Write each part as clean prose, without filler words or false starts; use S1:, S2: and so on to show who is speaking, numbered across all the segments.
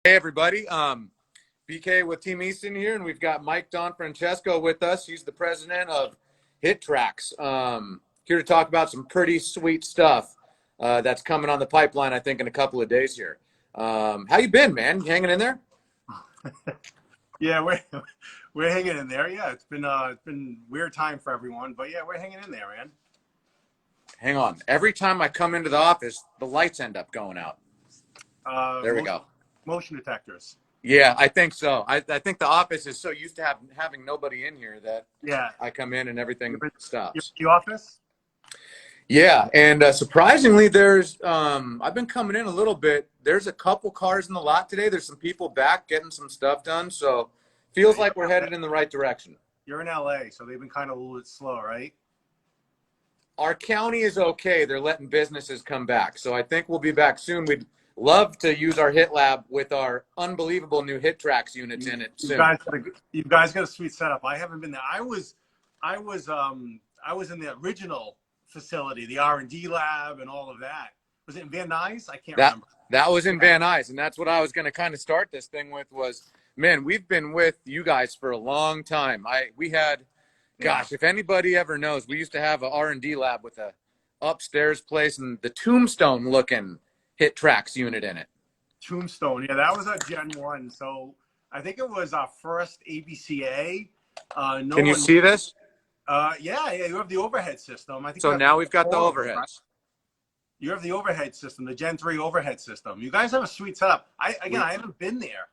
S1: Hey everybody, BK with Team Easton here, and we've got Mike Don Francesco with us. He's the president of Trax. Here to talk about some pretty sweet stuff that's coming on the pipeline, I think, in a couple of days here. How you been, man? You hanging in there?
S2: Yeah, we're hanging in there. Yeah, it's been weird time for everyone, but yeah, we're hanging in there, man.
S1: Hang on. Every time I come into the office, the lights end up going out. There we go.
S2: Motion detectors.
S1: Yeah, I think so. I think the office is so used to having nobody in here that I come in and everything stops.
S2: The office?
S1: Yeah, and surprisingly, there's I've been coming in a little bit. There's a couple cars in the lot today. There's some people back getting some stuff done, so feels like we're headed in the right direction.
S2: You're in LA, so they've been kind of a little bit slow, right?
S1: Our county is okay. They're letting businesses come back, so I think we'll be back soon. We'd love to use our hit lab with our unbelievable new hit Trax units in it soon.
S2: You guys got a sweet setup. I haven't been there. I was in the original facility, the R&D lab and all of that. Was it in Van Nuys? I can't remember.
S1: That was in Van Nuys, and that's what I was going to kind of start this thing with was, man, we've been with you guys for a long time. Gosh, if anybody ever knows, we used to have a R&D lab with a upstairs place and the tombstone looking hit Trax unit in it.
S2: Tombstone, yeah, that was our Gen 1. So I think it was our first ABCA.
S1: Can you see this?
S2: Yeah, you have the overhead system. I think
S1: so. Now we've got the overheads. Right?
S2: You have the overhead system, the Gen 3 overhead system. You guys have a sweet setup. I haven't been there.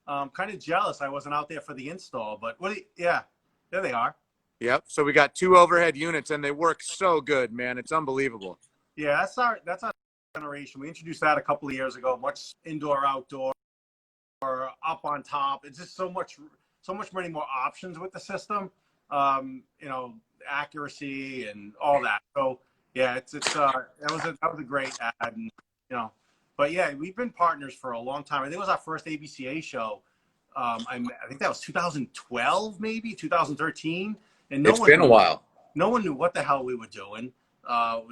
S2: I'm kind of jealous I wasn't out there for the install, but there they are.
S1: Yep. So we got 2 overhead units, and they work so good, man. It's unbelievable.
S2: Yeah, that's our generation. We introduced that a couple of years ago. Much indoor, outdoor, or up on top. It's just so many more options with the system. Accuracy and all that. So yeah, that was a great ad, and, but yeah, we've been partners for a long time. I think it was our first ABCA show. I think that was 2012, maybe 2013. And it's been a while. No one knew what the hell we were doing.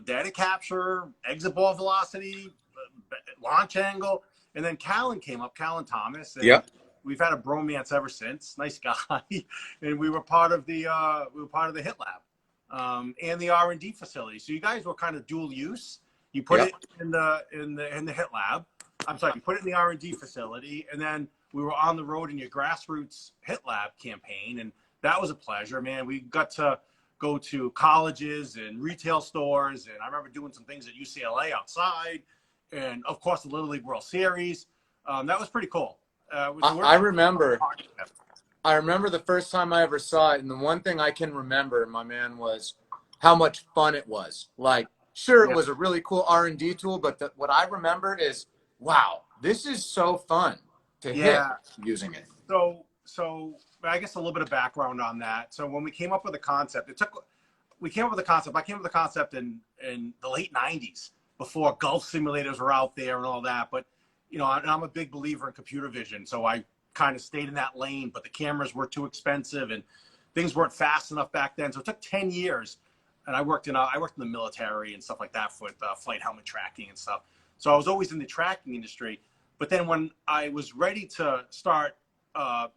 S2: Data capture, exit ball velocity, launch angle, and then Callan came up, Callan Thomas. And we've had a bromance ever since. Nice guy, and we were part of the hit lab and the R&D facility. So you guys were kind of dual use. You put it in the hit lab. I'm sorry, you put it in the R&D facility, and then we were on the road in your grassroots hit lab campaign, and that was a pleasure, man. We got to go to colleges and retail stores, and I remember doing some things at UCLA outside, and of course the Little League World Series. That was pretty cool. I remember the first time I ever saw it, and the one thing I can remember, my man, was how much fun it was. Like, sure, it was a really cool R&D tool, but what I remember is, wow, this is so fun to hit using it. So I guess a little bit of background on that. So when we came up with the concept, I came up with the concept in the late 90s, before golf simulators were out there and all that. But, I'm a big believer in computer vision. So I kind of stayed in that lane, but the cameras were too expensive and things weren't fast enough back then. So it took 10 years. And I worked in the military and stuff like that with flight helmet tracking and stuff. So I was always in the tracking industry. But then when I was ready to start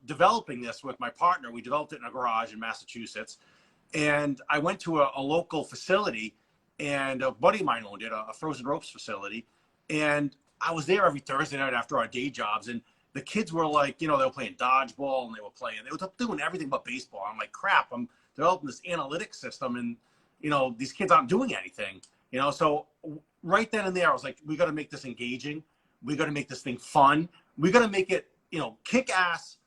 S2: developing this with my partner, we developed it in a garage in Massachusetts. And I went to a local facility, and a buddy of mine owned it, a frozen ropes facility. And I was there every Thursday night after our day jobs. And the kids were like, they were playing dodgeball, and they were doing everything but baseball. I'm like, crap, I'm developing this analytics system, and, these kids aren't doing anything, So right then and there, I was like, we got to make this engaging. We got to make this thing fun. We got to make it, kick-ass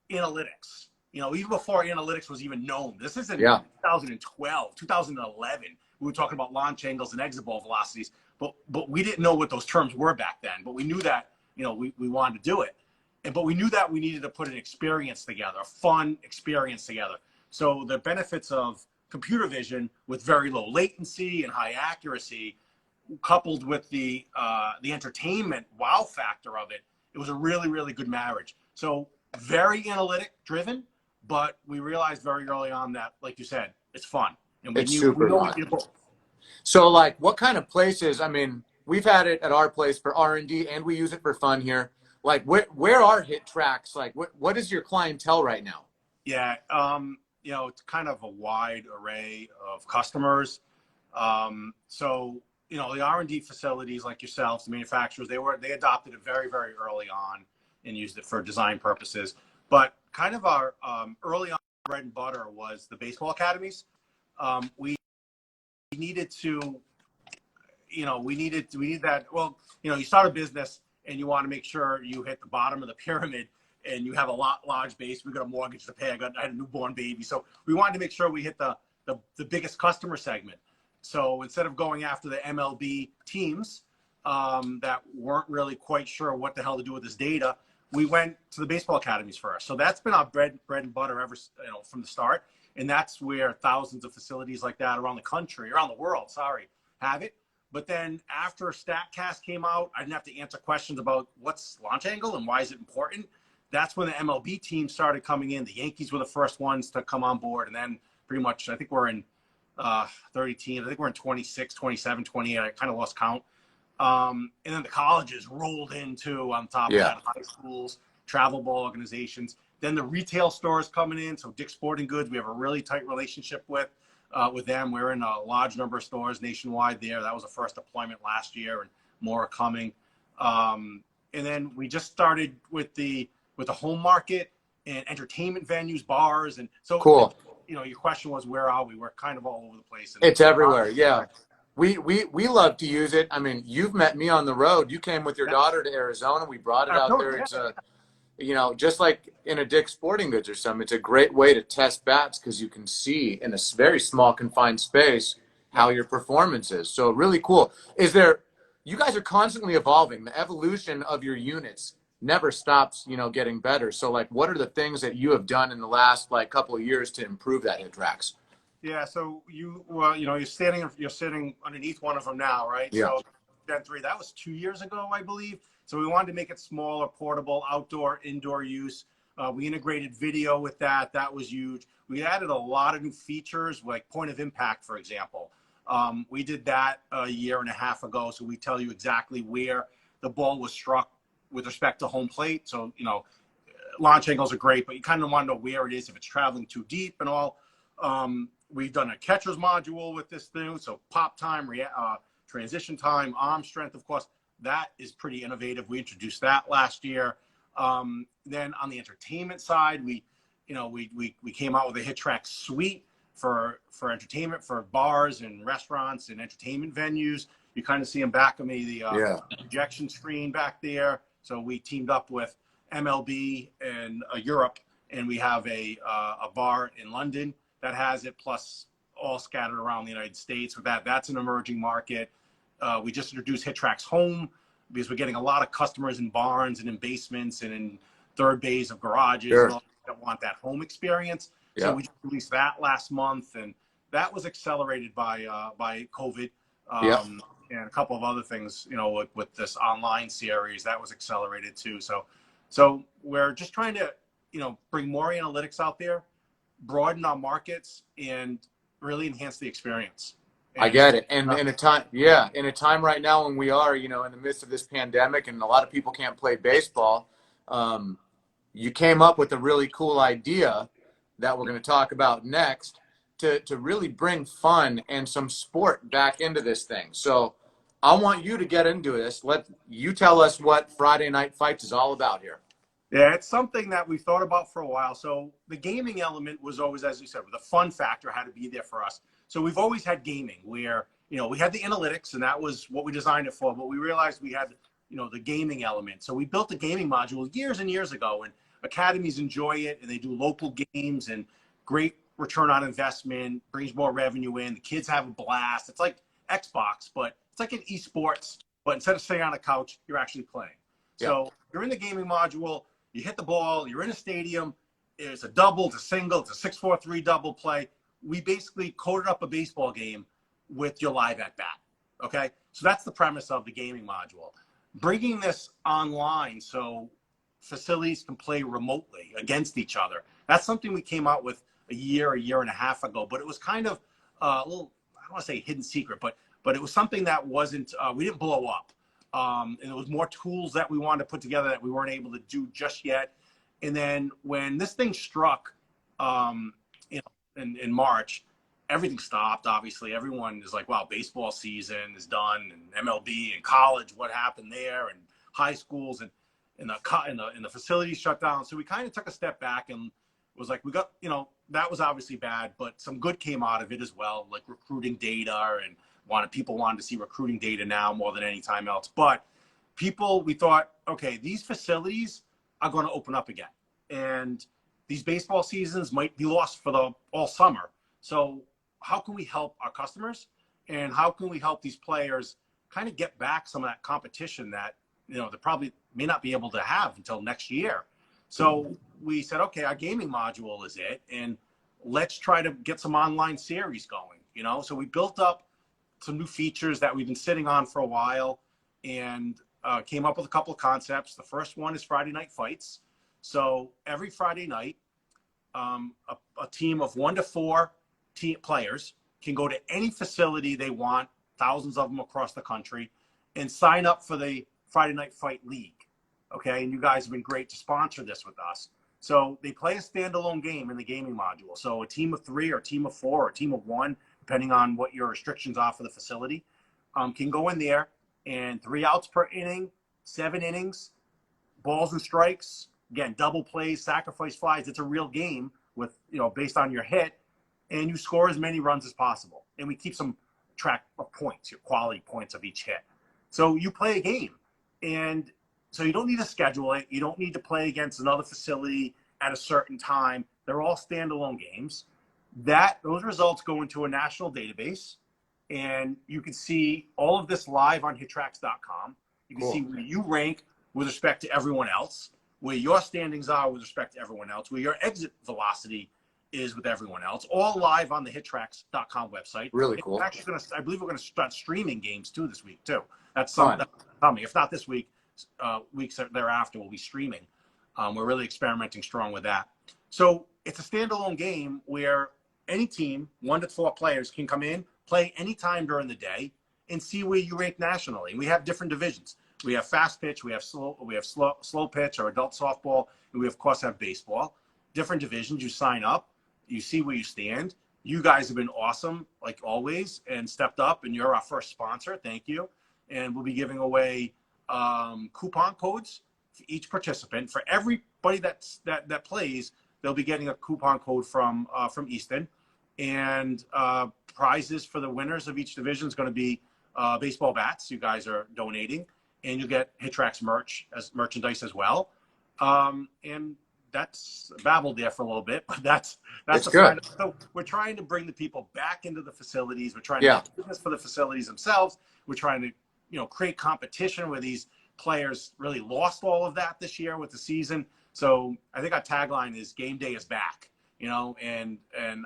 S2: analytics. Even before analytics was even known. This is in 2012, 2011. We were talking about launch angles and exit ball velocities, but we didn't know what those terms were back then. But we knew that, we wanted to do it. But we knew that we needed to put an experience together, a fun experience together. So the benefits of computer vision with very low latency and high accuracy, coupled with the entertainment wow factor of it, it was a really, really good marriage. So very analytic driven, but we realized very early on that, like you said, it's fun. And
S1: it's super fun. So like what kind of places, I mean, we've had it at our place for R&D and we use it for fun here. Like, where are hit tracks? Like, what is your clientele right now?
S2: Yeah, you know, it's kind of a wide array of customers. So, you know, the R&D facilities like yourselves, the manufacturers, they adopted it very, very early on and used it for design purposes. But kind of our early on bread and butter was the baseball academies. We needed to, you know, we need that. Well, you know, you start a business and you want to make sure you hit the bottom of the pyramid and you have a large base. We got a mortgage to pay. I had a newborn baby. So we wanted to make sure we hit the biggest customer segment. So instead of going after the MLB teams that weren't really quite sure what the hell to do with this data, we went to the baseball academies first. So that's been our bread and butter ever, you know, from the start. And that's where thousands of facilities like that around the country, around the world, have it. But then after StatCast came out, I didn't have to answer questions about what's launch angle and why is it important. That's when the MLB team started coming in. The Yankees were the first ones to come on board. And then pretty much, I think we're in 30 teams. I think we're in 26, 27, 28. I kind of lost count. And then the colleges rolled into on top of that, high schools, travel ball organizations. Then the retail stores coming in. So Dick's Sporting Goods, we have a really tight relationship with them. We're in a large number of stores nationwide there. That was the first deployment last year and more are coming. And then we just started with the home market and entertainment venues, bars. And so,
S1: Cool.
S2: You know, your question was, where are we? We're kind of all over the place.
S1: It's everywhere. Yeah. We love to use it. I mean, you've met me on the road. You came with your daughter to Arizona. We brought it out there. It's you know, just like in a Dick's Sporting Goods or something, it's a great way to test bats because you can see in a very small confined space how your performance is. So really cool. You guys are constantly evolving. The evolution of your units never stops, you know, getting better. So like, what are the things that you have done in the last like couple of years to improve that hit tracks?
S2: Yeah, so you know, you're sitting underneath one of them now, right?
S1: Yeah.
S2: So Gen 3, that was 2 years ago, I believe. So we wanted to make it smaller, portable, outdoor, indoor use. We integrated video with that. That was huge. We added a lot of new features, like point of impact, for example. We did that a year and a half ago. So we tell you exactly where the ball was struck with respect to home plate. So, you know, launch angles are great, but you kind of want to know where it is, if it's traveling too deep and all. We've done a catcher's module with this thing. So pop time, transition time, arm strength, of course. That is pretty innovative. We introduced that last year. Then on the entertainment side, we came out with a HitTrax suite for entertainment, for bars and restaurants and entertainment venues. You kind of see them back of me, the projection screen back there. So we teamed up with MLB and Europe, and we have a bar in London that has it, plus all scattered around the United States. With that's an emerging market. We just introduced HitTrax Home because we're getting a lot of customers in barns and in basements and in third bays of garages that want that home experience. So we just released that last month, and that was accelerated by COVID and a couple of other things. You know, with this online series, that was accelerated too. So we're just trying to, you know, bring more analytics out there, broaden our markets, and really enhance the experience.
S1: I get it. And in a time right now when we are, you know, in the midst of this pandemic and a lot of people can't play baseball, you came up with a really cool idea that we're going to talk about next to really bring fun and some sport back into this thing. So I want you to get into this. Let you tell us what Friday Night Fights is all about here.
S2: Yeah, it's something that we've thought about for a while. So the gaming element was always, as you said, the fun factor had to be there for us. So we've always had gaming where, you know, we had the analytics and that was what we designed it for, but we realized we had, you know, the gaming element. So we built a gaming module years and years ago, and academies enjoy it and they do local games and great return on investment, brings more revenue in. The kids have a blast. It's like Xbox, but it's like an esports, but instead of sitting on a couch, you're actually playing. Yeah. So you're in the gaming module, you hit the ball, you're in a stadium, it's a double, it's a single, it's a 6-4-3 double play. We basically coded up a baseball game with your live at bat. Okay. So that's the premise of the gaming module. Bringing this online so facilities can play remotely against each other. That's something we came out with a year and a half ago, but it was kind of a little, I don't want to say hidden secret, but it was something that wasn't, we didn't blow up. And there was more tools that we wanted to put together that we weren't able to do just yet. And then when this thing struck, you know, in March, everything stopped. Obviously, everyone is like, "Wow, baseball season is done," and MLB and college, what happened there, and high schools and the facilities shut down. So we kind of took a step back and was like, we got, you know, that was obviously bad, but some good came out of it as well, like recruiting data, and people wanted to see recruiting data now more than any time else. But we thought, okay, these facilities are going to open up again, and these baseball seasons might be lost for all summer. So how can we help our customers, and how can we help these players kind of get back some of that competition that, you know, they probably may not be able to have until next year? So we said, okay, our gaming module is it, and let's try to get some online series going, you know? So we built up some new features that we've been sitting on for a while, and came up with a couple of concepts. The first one is Friday night fights. So every Friday night, a team of 1 to 4 players can go to any facility they want, thousands of them across the country, and sign up for the Friday Night Fight League. Okay, and you guys have been great to sponsor this with us. So they play a standalone game in the gaming module. So a team of 3 or a team of 4 or a team of 1, depending on what your restrictions are for the facility, can go in there, and 3 outs per inning, 7 innings, balls and strikes, again, double plays, sacrifice flies. It's a real game with, you know, based on your hit, and you score as many runs as possible. And we keep some track of points, your quality points of each hit. So you play a game, and so you don't need to schedule it. You don't need to play against another facility at a certain time. They're all standalone games. Those results go into a national database, and you can see all of this live on hittrax.com. You can see where you rank with respect to everyone else, where your standings are with respect to everyone else, where your exit velocity is with everyone else, all live on the hittrax.com website.
S1: Really cool.
S2: Actually, I believe we're going to start streaming games too this week too. That's something coming. If not this week, weeks thereafter, we'll be streaming. We're really experimenting strong with that. So it's a standalone game where any team, 1 to 4 players, can come in, play anytime during the day, and see where you rank nationally. And we have different divisions. We have fast pitch, we have slow pitch or adult softball, and we of course have baseball. Different divisions. You sign up, you see where you stand. You guys have been awesome, like always, and stepped up, and you're our first sponsor. Thank you. And we'll be giving away coupon codes for each participant. For everybody that plays, they'll be getting a coupon code from Easton, and prizes for the winners of each division is going to be baseball bats. You guys are donating, and you'll get HitTrax merchandise as well. And that's babbled there for a little bit, but that's
S1: good.
S2: So we're trying to bring the people back into the facilities. We're trying to make business for the facilities themselves. We're trying to, you know, create competition where these players really lost all of that this year with the season. So I think our tagline is "Game Day is back," you know, and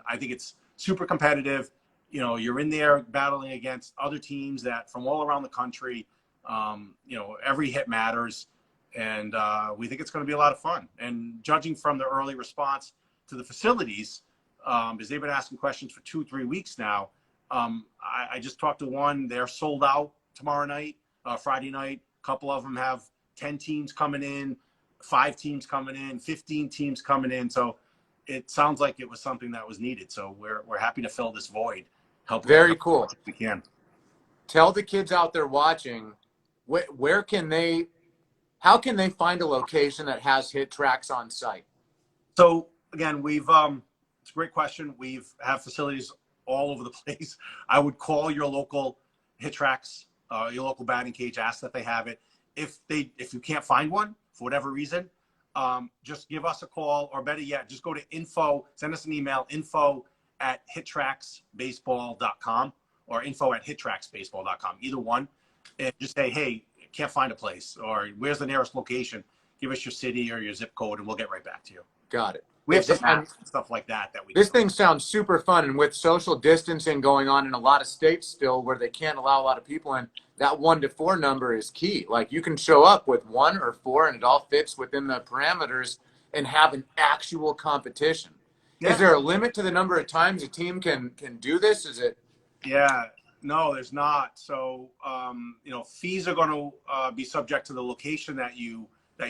S2: I think it's super competitive. You know, you're in there battling against other teams that from all around the country. You know, every hit matters, and we think it's going to be a lot of fun. And judging from the early response to the facilities, because they've been asking questions for 2-3 weeks now. I just talked to one; they're sold out tomorrow night, Friday night. A couple of them have 10 teams coming in, 5 teams coming in, 15 teams coming in. So it sounds like it was something that was needed. So we're happy to fill this void. Help.
S1: Very cool.
S2: If we can.
S1: Tell the kids out there watching, how can they find a location that has HitTrax on site?
S2: So again, it's a great question. Have facilities all over the place. I would call your local HitTrax, your local batting cage, ask that they have it. If you can't find one for whatever reason, just give us a call, or better yet, just go to send us an email, info@hittraxbaseball.com or info@hittraxbaseball.com, either one, and just say, hey, can't find a place, or where's the nearest location? Give us your city or your zip code, and we'll get right back to you.
S1: Got it.
S2: We have some maps and stuff like that we
S1: This thing sounds super fun, and with social distancing going on in a lot of states still where they can't allow a lot of people in, that 1 to 4 number is key. Like, you can show up with 1 or 4 and it all fits within the parameters and have an actual competition. Yeah. Is there a limit to the number of times a team can do this? Is it?
S2: Yeah. No, there's not. So, fees are going to be subject to the location that you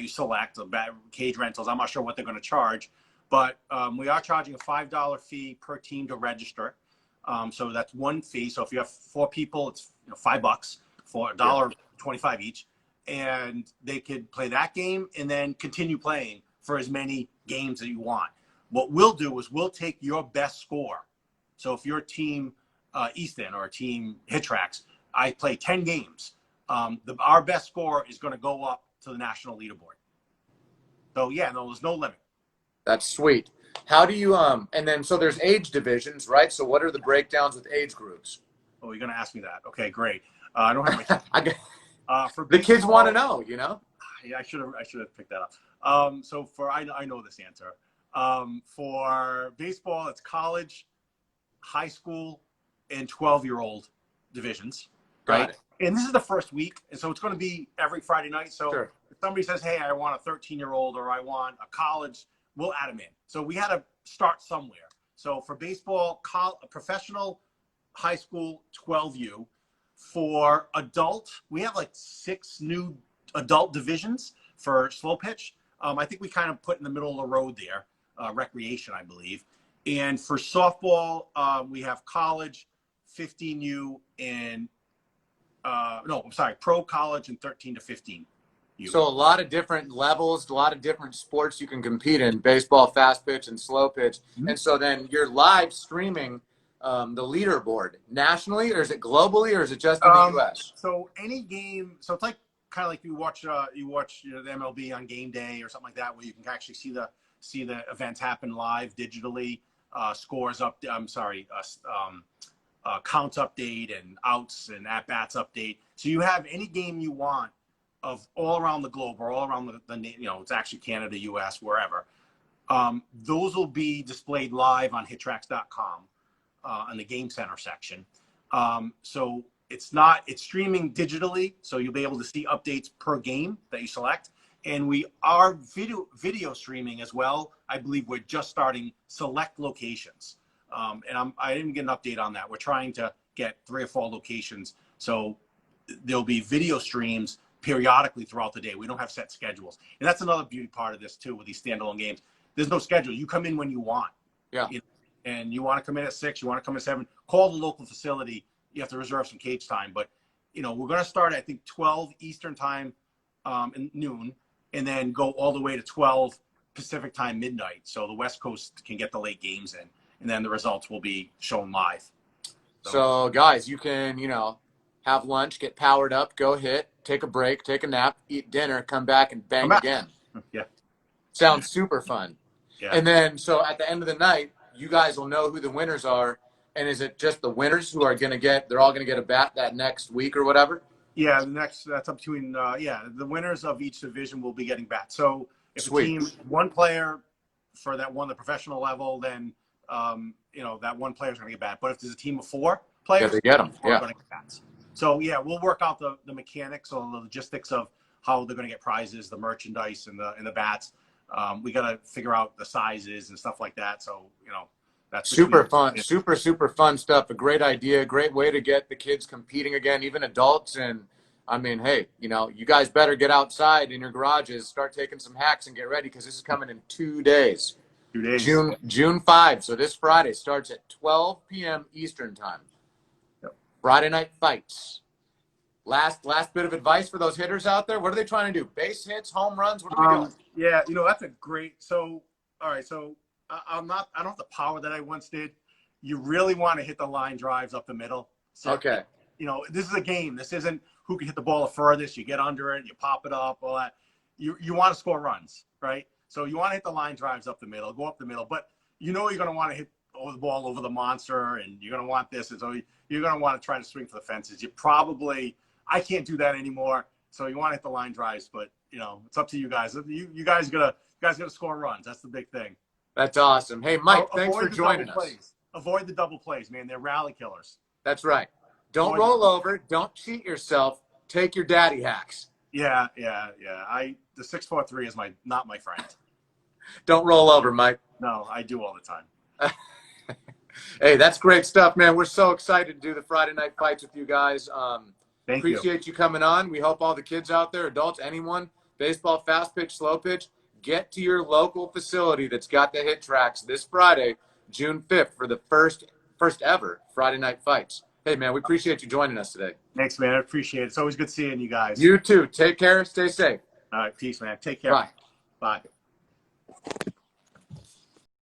S2: select. The cage rentals. I'm not sure what they're going to charge, but we are charging a $5 fee per team to register. So that's one fee. So if you have 4 people, it's $5 for $1.25 each, and they could play that game and then continue playing for as many games that you want. What we'll do is we'll take your best score. So if your team Easton or team Trax, I play 10 games. Our best score is going to go up to the national leaderboard. So yeah, no, there's no limit.
S1: That's sweet. How do you and then so there's age divisions, right? So what are the breakdowns with age groups?
S2: Oh, you're going to ask me that? Okay, great. I don't have my for
S1: the
S2: baseball,
S1: kids want to know,
S2: Yeah, I should have picked that up. So for I know this answer. For baseball, it's college, high school, and 12-year-old divisions, right? And this is the first week, and so it's going to be every Friday night. So if somebody says, "Hey, I want a 13-year-old or I want a college," we'll add them in. So we had to start somewhere. So for baseball, professional, high school, 12U. For adult, we have like 6 new adult divisions for slow pitch. I think we kind of put in the middle of the road there, recreation, I believe. And for softball, we have college, 15U, and pro, college, and 13 to 15U.
S1: So a lot of different levels, a lot of different sports you can compete in: baseball, fast pitch, and slow pitch. Mm-hmm. And so then you're live streaming the leaderboard nationally, or is it globally, or is it just in the U.S.?
S2: So any game, so it's like kind of like you watch the MLB on game day or something like that, where you can actually see the events happen live digitally. Scores up. Counts update and outs and at bats update. So you have any game you want of all around the globe or all around the it's actually Canada, US, wherever. Those will be displayed live on hittrax.com on the Game Center section. So it's streaming digitally, so you'll be able to see updates per game that you select. And we are video streaming as well. I believe we're just starting select locations. And I didn't get an update on that. We're trying to get 3 or 4 locations. So there'll be video streams periodically throughout the day. We don't have set schedules. And that's another beauty part of this too, with these standalone games. There's no schedule. You come in when you want.
S1: Yeah.
S2: And you want to come in at 6, you want to come at 7, call the local facility. You have to reserve some cage time. But, we're going to start at, I think, 12 Eastern time in noon, and then go all the way to 12 Pacific time midnight. So the West Coast can get the late games in. And then the results will be shown live.
S1: So guys, you can, have lunch, get powered up, go hit, take a break, take a nap, eat dinner, come back and bang again.
S2: Yeah.
S1: Sounds super fun.
S2: Yeah.
S1: And then, so at the end of the night, you guys will know who the winners are. And is it just the winners who are they're all going to get a bat that next week or whatever?
S2: Yeah. That's up between, the winners of each division will be getting bats. So if a team, one player for that won the professional level, then, that one player is going to get bat. But if there's a team of 4 players,
S1: they get them.
S2: Going to get bats. So yeah, we'll work out the mechanics or the logistics of how they're going to get prizes, the merchandise, and the bats. We got to figure out the sizes and stuff like that. So that's
S1: super fun, super fun stuff. A great idea, great way to get the kids competing again, even adults. And I mean, hey, you guys better get outside in your garages, start taking some hacks, and get ready because this is coming in 2 days.
S2: 2 days.
S1: June 5. So this Friday starts at 12 p.m. Eastern time.
S2: Yep.
S1: Friday night fights. Last bit of advice for those hitters out there. What are they trying to do? Base hits, home runs? What are we doing?
S2: Yeah, that's a great. So all right, so I don't have the power that I once did. You really want to hit the line drives up the middle. So,
S1: okay.
S2: This is a game. This isn't who can hit the ball the furthest. You get under it, you pop it up, all that. You want to score runs, right? So you want to hit the line drives up the middle, go up the middle, but you're going to want to hit the ball over the monster, and you're going to want this, and so you're going to want to try to swing for the fences. I can't do that anymore, so you want to hit the line drives, but it's up to you guys. You guys gotta score runs. That's the big thing.
S1: That's awesome. Hey, Mike, thanks for joining us.
S2: Avoid the double plays, man. They're rally killers.
S1: That's right. Don't roll over. Don't cheat yourself. Take your daddy hacks.
S2: Yeah. The 643 is not my friend.
S1: Don't roll over, Mike.
S2: No, I do all the time.
S1: Hey, that's great stuff, man. We're so excited to do the Friday night fights with you guys.
S2: Thank you.
S1: Appreciate you coming on. We hope all the kids out there, adults, anyone, baseball, fast pitch, slow pitch, get to your local facility that's got the hit tracks this Friday, June 5th, for the first ever Friday night fights. Hey, man, we appreciate you joining us today.
S2: Thanks, man. I appreciate it. It's always good seeing you guys.
S1: You too. Take care. Stay safe.
S2: All right. Peace, man. Take care.
S1: Bye.
S2: Bye.